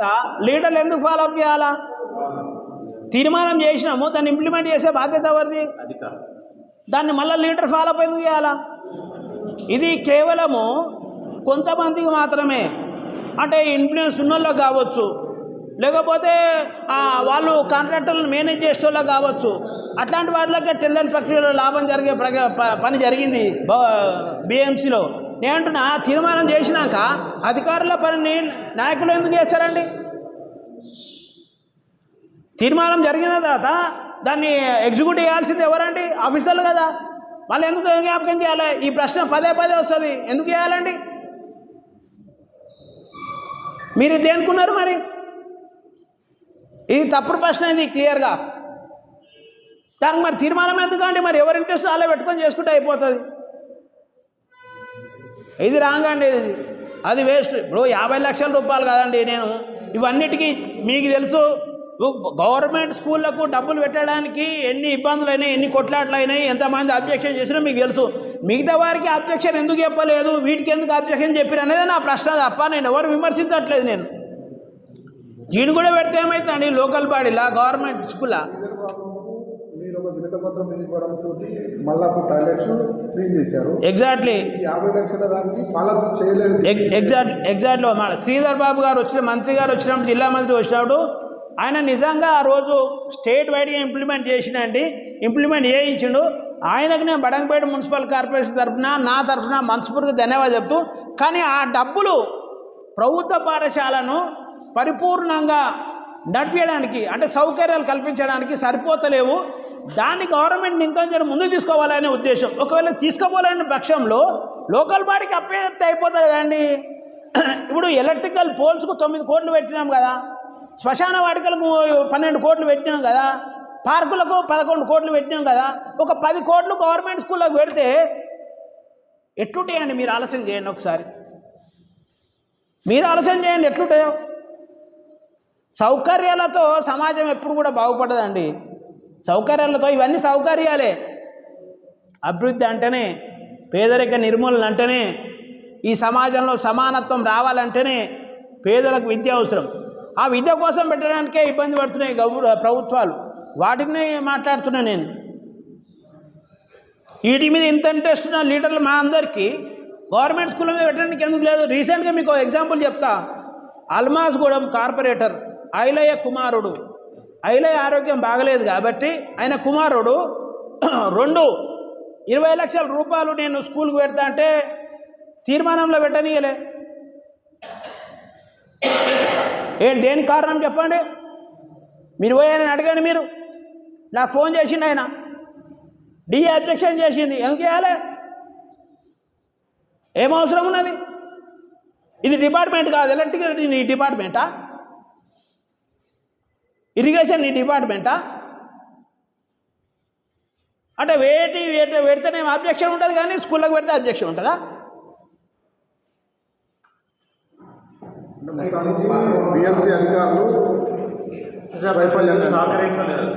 తర్వాత లీడర్లు ఎందుకు ఫాలోఅప్ చేయాలా? తీర్మానం చేసినాము, దాన్ని ఇంప్లిమెంట్ చేసే బాధ్యత ఎవరిది? దాన్ని మళ్ళీ లీడర్ ఫాలోఅప్ ఎందుకు చేయాలా? ఇది కేవలము కొంతమందికి మాత్రమే, అంటే ఇన్ఫ్లుయెన్స్ ఉన్నోళ్ళకి కావచ్చు, లేకపోతే వాళ్ళు కాంట్రాక్టర్లను మేనేజ్ చేసేవాళ్ళకి కావచ్చు, అట్లాంటి వాళ్ళకే టెండర్ ప్రక్రియలో లాభం జరిగే పని జరిగింది బిఎంసీలో. నేనంటున్నా, తీర్మానం చేసినాక అధికారుల పనిని నాయకులు ఎందుకు చేశారండి? తీర్మానం జరిగిన తర్వాత దాన్ని ఎగ్జిక్యూట్ చేయాల్సింది ఎవరండి? ఆఫీసర్లు కదా. మళ్ళీ ఎందుకు జ్ఞాపకం చేయాలి? ఈ ప్రశ్న పదే పదే వస్తుంది, ఎందుకు చేయాలండి? మీరు దేనుకున్నారు మరి? ఇది తప్పుడు ప్రశ్న, ఇది క్లియర్గా. దానికి మరి తీర్మానం ఎందుకండి? మరి ఎవరి ఇంట్రెస్ట్ అలా పెట్టుకొని చేసుకుంటే అయిపోతుంది. ఇది రాంగ్ అండి, అది వేస్ట్. ఇప్పుడు 50 లక్షల రూపాయలు కాదండి. నేను ఇవన్నిటికీ మీకు తెలుసు, గవర్నమెంట్ స్కూళ్ళకు డబ్బులు పెట్టడానికి ఎన్ని ఇబ్బందులు అయినాయి, ఎన్ని కొట్లాట్లు అయినాయి, ఎంతమంది అబ్జెక్షన్ చేసినా మీకు తెలుసు. మిగతా వారికి అబ్జెక్షన్ ఎందుకు చెప్పలేదు, వీటికి ఎందుకు అబ్జెక్షన్ చెప్పారు అనేది నా ప్రశ్న తప్ప నేను ఎవరు విమర్శించట్లేదు. నేను దీన్ని కూడా పెడితే ఏమవుతుందండి, లోకల్ బాడీలా గవర్నమెంట్ స్కూలా ఎగ్జాక్ట్లీ 50 లక్షల దానికి ఫాలో చేయలేదు. ఎగ్జాక్ట్లీ శ్రీధర్ బాబు గారు వచ్చిన మంత్రి గారు వచ్చినప్పుడు, జిల్లా మంత్రి వచ్చినప్పుడు ఆయన నిజంగా ఆ రోజు స్టేట్ వైడ్గా ఇంప్లిమెంట్ చేయించిండు. ఆయనకు నేను బడంగపేట మున్సిపల్ కార్పొరేషన్ తరఫున, నా తరఫున మనస్ఫూర్తిగా ధన్యవాదాలు చెప్తూ, కానీ ఆ డబ్బులు ప్రభుత్వ పాఠశాలను పరిపూర్ణంగా నడిపించడానికి, అంటే సౌకర్యాలు కల్పించడానికి సరిపోతలేవు. దాన్ని గవర్నమెంట్ ఇంకా ముందుకు తీసుకోవాలనే ఉద్దేశం. ఒకవేళ తీసుకోవాలనే పక్షంలో లోకల్ బాడీకి అప్పచెప్తే అయిపోతుంది కదండి. ఇప్పుడు ఎలక్ట్రికల్ పోల్స్కు 9 కోట్లు పెట్టినాం కదా, శ్మశాన వాటికలకు 12 కోట్లు పెట్టినాం కదా, పార్కులకు 11 కోట్లు పెట్టినాం కదా, ఒక 10 కోట్లు గవర్నమెంట్ స్కూళ్ళకు పెడితే ఎట్లుంటాయండి? మీరు ఆలోచన చేయండి ఒకసారి, మీరు ఆలోచన చేయండి ఎట్లుంటాయో. సౌకర్యాలతో సమాజం ఎప్పుడు కూడా బాగుపడదండి. సౌకర్యాలతో, ఇవన్నీ సౌకర్యాలే. అభివృద్ధి అంటేనే, పేదరిక నిర్మూలన అంటేనే, ఈ సమాజంలో సమానత్వం రావాలంటేనే పేదలకు విద్య అవసరం. ఆ విద్య కోసం పెట్టడానికే ఇబ్బంది పడుతున్నాయి ప్రభుత్వాలు. వాటిని మాట్లాడుతున్నా నేను. వీటి మీద ఇంత ఇంట్రెస్ట్ ఉన్న లీడర్లు మా అందరికీ గవర్నమెంట్ స్కూల్ మీద పెట్టడానికి ఎందుకు లేదు? రీసెంట్గా మీకు ఎగ్జాంపుల్ చెప్తా. అల్మాజ్గూడెం కార్పొరేటర్ ఐలయ్య కుమారుడు, ఐలయ్య ఆరోగ్యం బాగలేదు కాబట్టి ఆయన కుమారుడు 20 లక్షల రూపాయలు నేను స్కూల్కి పెడతా అంటే తీర్మానంలో పెట్టనీయలే. దేనికి కారణం చెప్పండి? మీరు పోయారని అడగండి. మీరు నాకు ఫోన్ చేసిండు ఆయన, డిఏ అబ్జెక్షన్ చేసింది. ఎందుకు చేయాలి? ఏం అవసరం ఉన్నది? ఇది డిపార్ట్మెంట్ కాదు. ఎలక్ట్రిసిటీ నీ డిపార్ట్మెంటా? ఇరిగేషన్ నీ డిపార్ట్మెంటా? అంటే పెడితేనే అబ్జెక్షన్ ఉంటుంది, కానీ స్కూళ్ళకి పెడితే అబ్జెక్షన్ ఉంటుందా? బిఎంసీ అధికారులు వైఫల్యం సహకరించలేదు.